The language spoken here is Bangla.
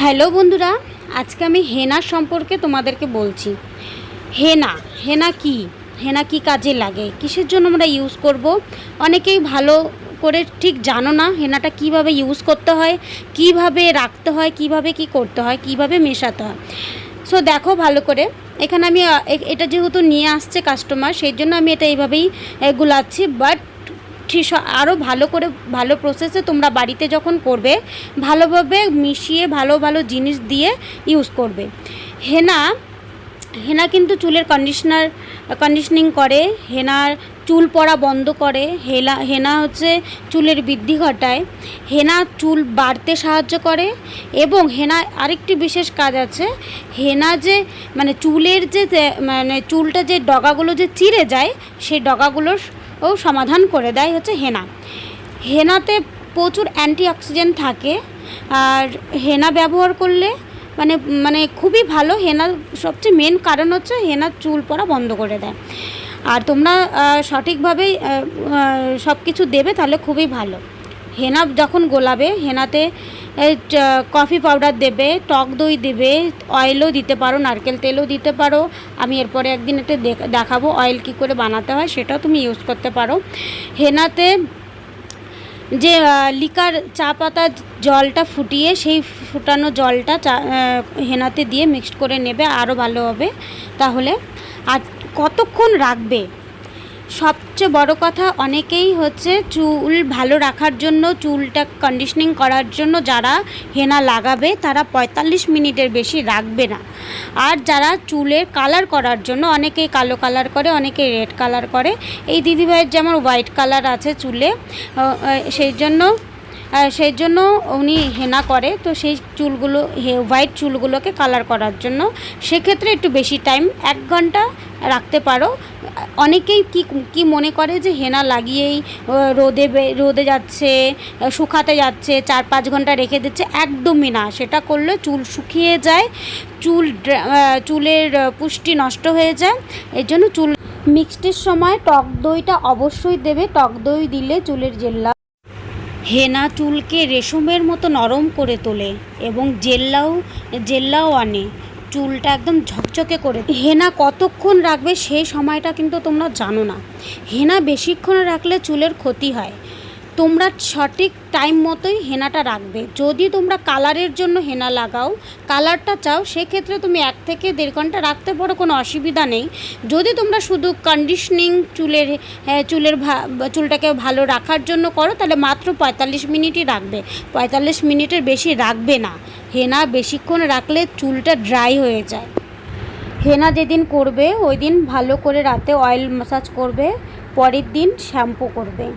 হ্যালো বন্ধুরা, আজকে আমি হেনা সম্পর্কে তোমাদেরকে বলছি। হেনা হেনা কি হেনা কি কাজে লাগে, কিসের জন্য আমরা ইউজ করব? অনেকেই ভালো করে ঠিক জানো না হেনাটা কিভাবে ইউজ করতে হয়, কিভাবে রাখতে হয়, কিভাবে কি করতে হয়, কিভাবে মেশাতে হয়। সো দেখো ভালো করে, এখানে আমি এটা যেহেতু নিয়ে আসছে কাস্টমার, সেই জন্য আমি এটা এইভাবেই গুলাচ্ছি। বাট ঠিক আরও ভালো করে ভালো প্রসেসে তোমরা বাড়িতে যখন করবে, ভালোভাবে মিশিয়ে ভালো ভালো জিনিস দিয়ে ইউজ করবে। হেনা হেনা কিন্তু চুলের কন্ডিশনিং করে, হেনার চুল পড়া বন্ধ করে, হেনা হচ্ছে চুলের বৃদ্ধি ঘটায়, হেনা চুল বাড়তে সাহায্য করে। এবং হেনা আরেকটি বিশেষ কাজ আছে, হেনা যে চুলের যে চুলটা যে ডগাগুলো যে চিরে যায়, সেই ডগাগুলোর ও সমাধান করে দেয় হচ্ছে হেনা। হেনাতে প্রচুর অ্যান্টিঅক্সিডেন্ট থাকে, আর হেনা ব্যবহার করলে খুবই ভালো। হেনার সবচেয়ে মেন কারণ হচ্ছে হেনা চুল পড়া বন্ধ করে দেয়। আর তোমরা সঠিকভাবেই সব কিছু দেবে তাহলে খুবই ভালো। হেনা যখন গোলাবে, হেনাতে কফি পাউডার দেবে, টক দই দেবে, অয়েলও দিতে পারো, নারকেল তেলও দিতে পারো। আমি এরপরে একদিন একটা দেখাবো অয়েল কী করে বানাতে হয়, সেটাও তুমি ইউজ করতে পারো। হেনাতে যে লিকার চা পাতা জলটা ফুটিয়ে, সেই ফুটানো জলটা হেনাতে দিয়ে মিক্সড করে নেবে, আরও ভালো হবে তাহলে। আর কতক্ষণ রাখবে, সবচেয়ে বড় কথা, অনেকেই হচ্ছে চুল ভালো রাখার জন্য, চুলটা কন্ডিশনিং করার জন্য যারা হেনা লাগাবে তারা 45 মিনিটের বেশি রাখবে না। আর যারা চুলের কালার করার জন্য, অনেকেই কালো কালার করে, অনেকে রেড কালার করে। এই দিদিভাইয়ের যেমন হোয়াইট কালার আছে চুলে, সেই জন্য উনি হেনা করে। তো সেই চুলগুলো, হোয়াইট চুলগুলোকে কালার করার জন্য সেক্ষেত্রে একটু বেশি টাইম, 1 ঘন্টা রাখতে পারো। অনেকেই কি মনে করে যে হেনা লাগিয়েই রোদে যাচ্ছে, শুকাতে যাচ্ছে, 4-5 ঘন্টা রেখে দিচ্ছে। একদমই না, সেটা করলে চুল শুকিয়ে যায়, চুলের পুষ্টি নষ্ট হয়ে যায়। এর জন্য চুল মিক্সডের সময় টক দইটা অবশ্যই দেবে। টক দই দিলে চুলের হেনা চুলকে রেশমের মতো নরম করে তোলে এবং জেল্লাও আনে, চুলটা একদম ঝকঝকে করে। হেনা কতক্ষণ রাখবে সেই সময়টা কিন্তু তোমরা জানো না। হেনা বেশিক্ষণ রাখলে চুলের ক্ষতি হয়। তোমরা সঠিক টাইম মতোই হেনাটা রাখবে। যদি তোমরা কালারের জন্য হেনা লাগাও, কালারটা চাও, সেক্ষেত্রে তুমি 1 থেকে 1.5 ঘন্টা রাখতে পারো, কোনো অসুবিধা নেই। যদি তোমরা শুধু কন্ডিশনিং চুলটাকে ভালো রাখার জন্য করো, তাহলে মাত্র 45 মিনিটই রাখবে, 45 মিনিটের বেশি রাখবে না। হেনা বেশিক্ষণ রাখলে চুলটা ড্রাই হয়ে যায়। হেনা যেদিন করবে ওই দিন ভালো করে রাতে অয়েল ম্যাসাজ করবে, পরের দিন শ্যাম্পু করবে।